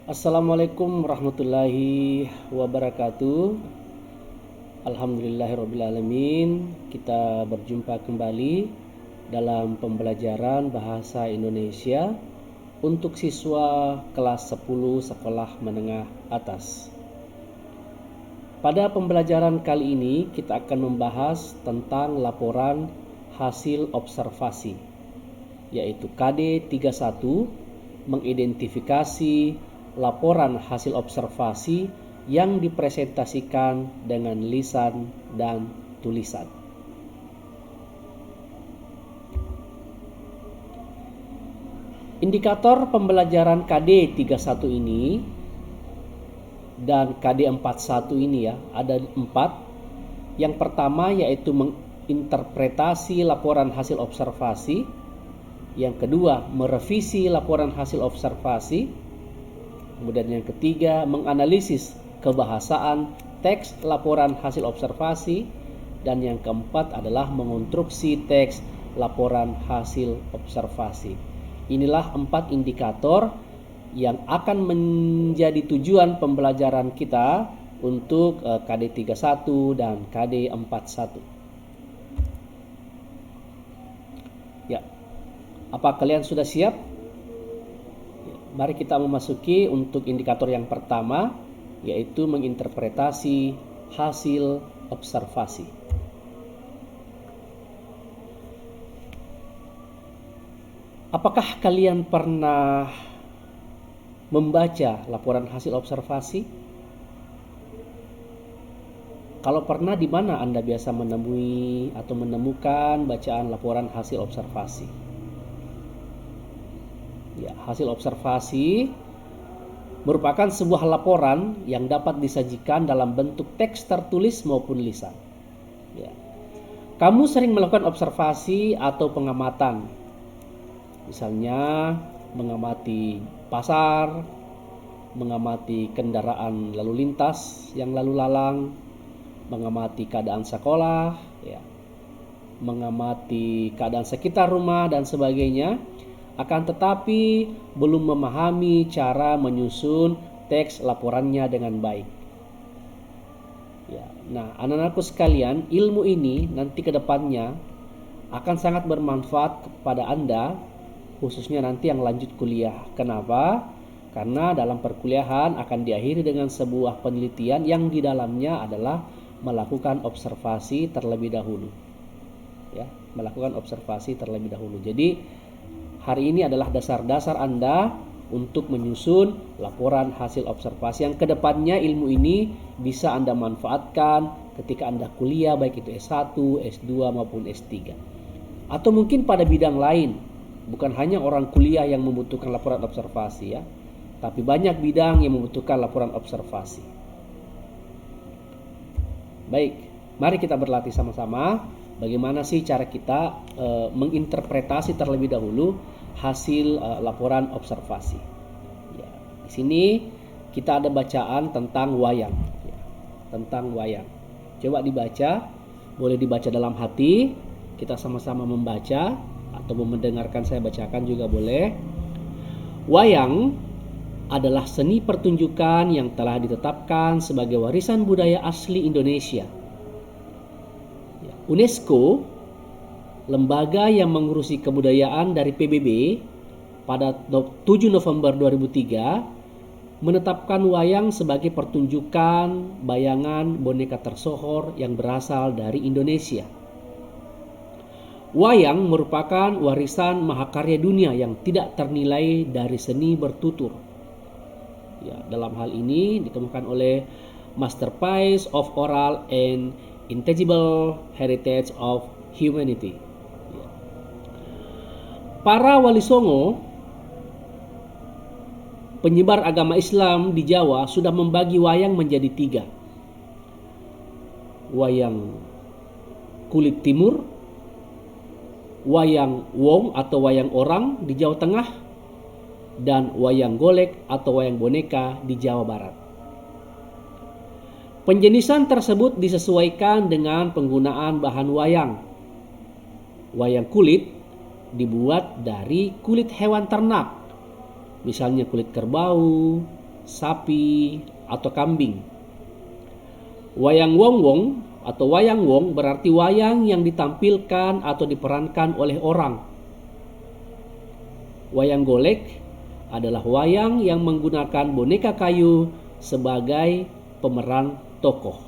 Assalamualaikum warahmatullahi wabarakatuh. Alhamdulillahirrabbilalamin. Kita berjumpa kembali dalam pembelajaran bahasa Indonesia untuk siswa kelas 10 sekolah menengah atas. Pada pembelajaran kali ini kita akan membahas tentang laporan hasil observasi, yaitu KD 31, mengidentifikasi laporan hasil observasi yang dipresentasikan dengan lisan dan tulisan. Indikator pembelajaran KD 31 ini dan KD 41 ini ada 4. Yang pertama yaitu menginterpretasi laporan hasil observasi. Yang kedua, merevisi laporan hasil observasi. Kemudian yang ketiga, menganalisis kebahasaan teks laporan hasil observasi. Dan yang keempat adalah mengonstruksi teks laporan hasil observasi. Inilah 4 indikator yang akan menjadi tujuan pembelajaran kita untuk KD 31 dan KD 41. Ya, apa kalian sudah siap? Mari kita memasuki untuk indikator yang pertama, yaitu menginterpretasi hasil observasi. Apakah kalian pernah membaca laporan hasil observasi? Kalau pernah, di mana Anda biasa menemui atau menemukan bacaan laporan hasil observasi? Ya, hasil observasi merupakan sebuah laporan yang dapat disajikan dalam bentuk teks tertulis maupun lisan. Ya. Kamu sering melakukan observasi atau pengamatan, misalnya mengamati pasar, mengamati kendaraan lalu lintas yang lalu lalang, mengamati keadaan sekolah, ya, mengamati keadaan sekitar rumah dan sebagainya. Akan tetapi belum memahami cara menyusun teks laporannya dengan baik. Ya, nah, anak-anakku sekalian, ilmu ini nanti ke depannya akan sangat bermanfaat kepada Anda, khususnya nanti yang lanjut kuliah. Kenapa? Karena dalam perkuliahan akan diakhiri dengan sebuah penelitian yang di dalamnya adalah melakukan observasi terlebih dahulu. Ya, melakukan observasi terlebih dahulu. Jadi hari ini adalah dasar-dasar Anda untuk menyusun laporan hasil observasi yang kedepannya ilmu ini bisa Anda manfaatkan ketika Anda kuliah, baik itu S1, S2 maupun S3. Atau mungkin pada bidang lain, bukan hanya orang kuliah yang membutuhkan laporan observasi ya, tapi banyak bidang yang membutuhkan laporan observasi. Baik, mari kita berlatih sama-sama. Bagaimana sih cara kita menginterpretasi terlebih dahulu hasil laporan observasi. Ya, di sini kita ada bacaan tentang wayang. Ya, tentang wayang. Coba dibaca, boleh dibaca dalam hati. Kita sama-sama membaca atau mendengarkan saya bacakan juga boleh. Wayang adalah seni pertunjukan yang telah ditetapkan sebagai warisan budaya asli Indonesia. UNESCO, lembaga yang mengurusi kebudayaan dari PBB, pada 7 November 2003 menetapkan wayang sebagai pertunjukan bayangan boneka tersohor yang berasal dari Indonesia. Wayang merupakan warisan mahakarya dunia yang tidak ternilai dari seni bertutur. Ya, dalam hal ini ditemukan oleh Masterpiece of Oral and Intangible Heritage of Humanity. Para wali songo, penyebar agama Islam di Jawa, sudah membagi wayang menjadi 3. Wayang kulit timur, wayang wong atau wayang orang di Jawa Tengah, dan wayang golek atau wayang boneka di Jawa Barat. Penjenisan tersebut disesuaikan dengan penggunaan bahan wayang. Wayang kulit dibuat dari kulit hewan ternak, misalnya kulit kerbau, sapi, atau kambing. Wayang wong-wong atau wayang wong berarti wayang yang ditampilkan atau diperankan oleh orang. Wayang golek adalah wayang yang menggunakan boneka kayu sebagai pemeran tokoh.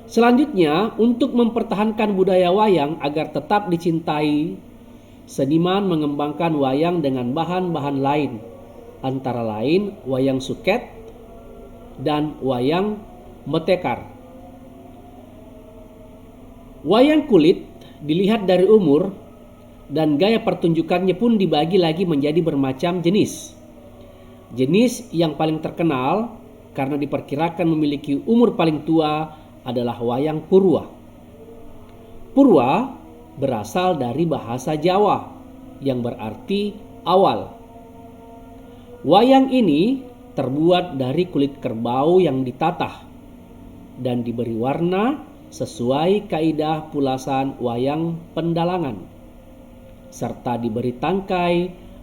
Selanjutnya, untuk mempertahankan budaya wayang agar tetap dicintai, seniman mengembangkan wayang dengan bahan-bahan lain, antara lain wayang suket dan wayang metekar. Wayang kulit dilihat dari umur dan gaya pertunjukannya pun dibagi lagi menjadi bermacam jenis. Jenis yang paling terkenal karena diperkirakan memiliki umur paling tua adalah wayang purwa. Purwa berasal dari bahasa Jawa yang berarti awal. Wayang ini terbuat dari kulit kerbau yang ditatah dan diberi warna sesuai kaidah pulasan wayang pendalangan, serta diberi tangkai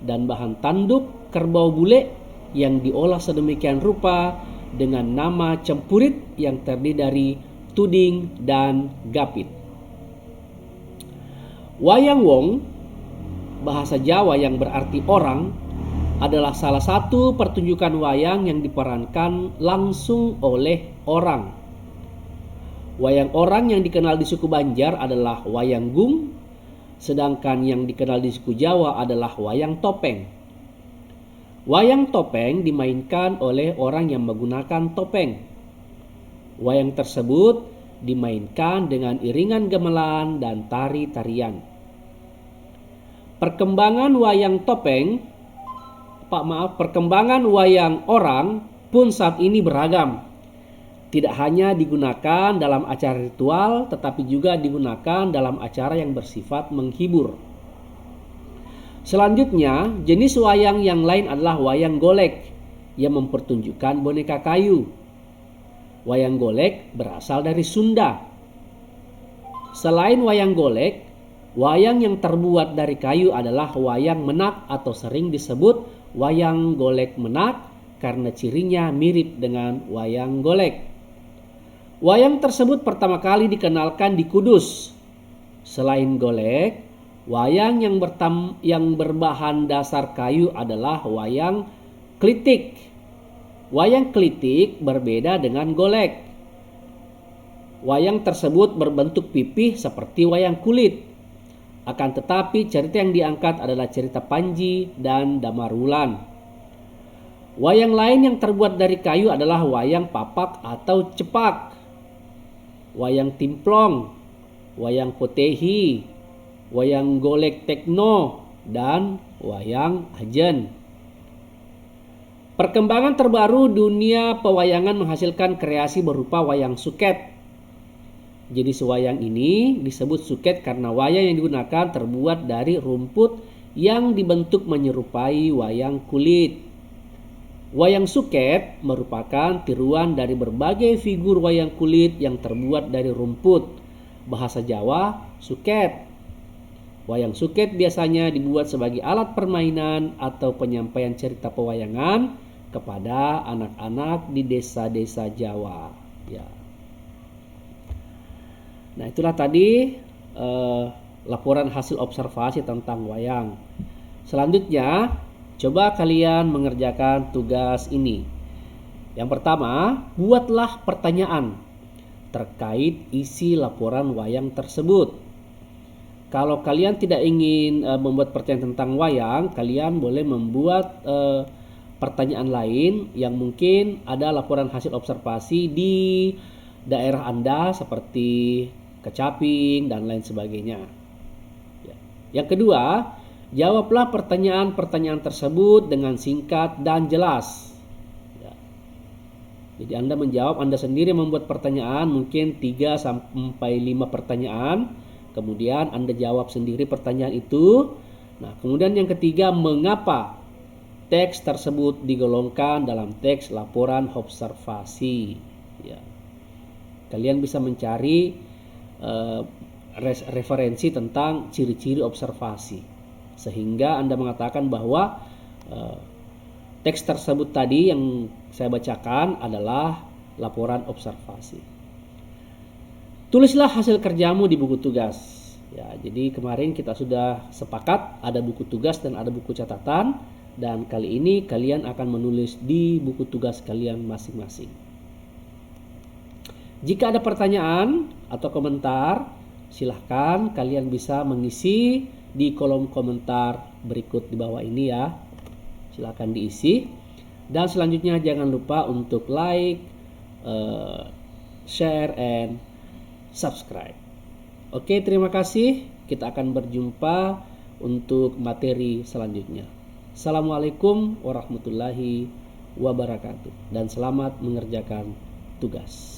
dan bahan tanduk kerbau bule yang diolah sedemikian rupa dengan nama cempurit yang terdiri dari tuding dan gapit. Wayang wong, bahasa Jawa yang berarti orang, adalah salah satu pertunjukan wayang yang diperankan langsung oleh orang. Wayang orang yang dikenal di suku Banjar adalah wayang gung, sedangkan yang dikenal di suku Jawa adalah wayang topeng. Wayang topeng dimainkan oleh orang yang menggunakan topeng. Wayang tersebut dimainkan dengan iringan gamelan dan tari-tarian. Perkembangan wayang orang pun saat ini beragam. Tidak hanya digunakan dalam acara ritual, tetapi juga digunakan dalam acara yang bersifat menghibur. Selanjutnya, jenis wayang yang lain adalah wayang golek yang mempertunjukkan boneka kayu. Wayang golek berasal dari Sunda. Selain wayang golek, wayang yang terbuat dari kayu adalah wayang menak atau sering disebut wayang golek menak karena cirinya mirip dengan wayang golek. Wayang tersebut pertama kali dikenalkan di Kudus. Selain golek, wayang yang berbahan dasar kayu adalah wayang klitik. Wayang klitik berbeda dengan golek. Wayang tersebut berbentuk pipih seperti wayang kulit. Akan tetapi cerita yang diangkat adalah cerita Panji dan Damarwulan. Wayang lain yang terbuat dari kayu adalah wayang papak atau cepak, wayang timplong, wayang potehi, wayang golek tekno, dan wayang ajen. Perkembangan terbaru dunia pewayangan menghasilkan kreasi berupa wayang suket. Jenis wayang ini disebut suket karena wayang yang digunakan terbuat dari rumput yang dibentuk menyerupai wayang kulit. Wayang suket merupakan tiruan dari berbagai figur wayang kulit yang terbuat dari rumput. Bahasa Jawa, suket. Wayang suket biasanya dibuat sebagai alat permainan atau penyampaian cerita pewayangan kepada anak-anak di desa-desa Jawa. Ya. Nah, itulah tadi laporan hasil observasi tentang wayang. Selanjutnya, coba kalian mengerjakan tugas ini. Yang pertama, buatlah pertanyaan terkait isi laporan wayang tersebut. Kalau kalian tidak ingin membuat pertanyaan tentang wayang, kalian boleh membuat pertanyaan lain yang mungkin ada laporan hasil observasi di daerah Anda seperti Kecaping dan lain sebagainya. Yang kedua, jawablah pertanyaan-pertanyaan tersebut dengan singkat dan jelas. Jadi Anda menjawab, Anda sendiri membuat pertanyaan mungkin 3-5 pertanyaan. Kemudian Anda jawab sendiri pertanyaan itu. Nah, kemudian yang ketiga, mengapa teks tersebut digolongkan dalam teks laporan observasi. Ya. Kalian bisa mencari referensi tentang ciri-ciri observasi, sehingga Anda mengatakan bahwa teks tersebut tadi yang saya bacakan adalah laporan observasi. Tulislah hasil kerjamu di buku tugas. Ya, jadi kemarin kita sudah sepakat ada buku tugas dan ada buku catatan, dan kali ini kalian akan menulis di buku tugas kalian masing-masing. Jika ada pertanyaan atau komentar, silahkan kalian bisa mengisi di kolom komentar berikut di bawah ini ya. Silahkan diisi. Dan selanjutnya jangan lupa untuk like, share, and subscribe. Oke, terima kasih. Kita akan berjumpa untuk materi selanjutnya. Assalamualaikum warahmatullahi wabarakatuh. Dan selamat mengerjakan tugas.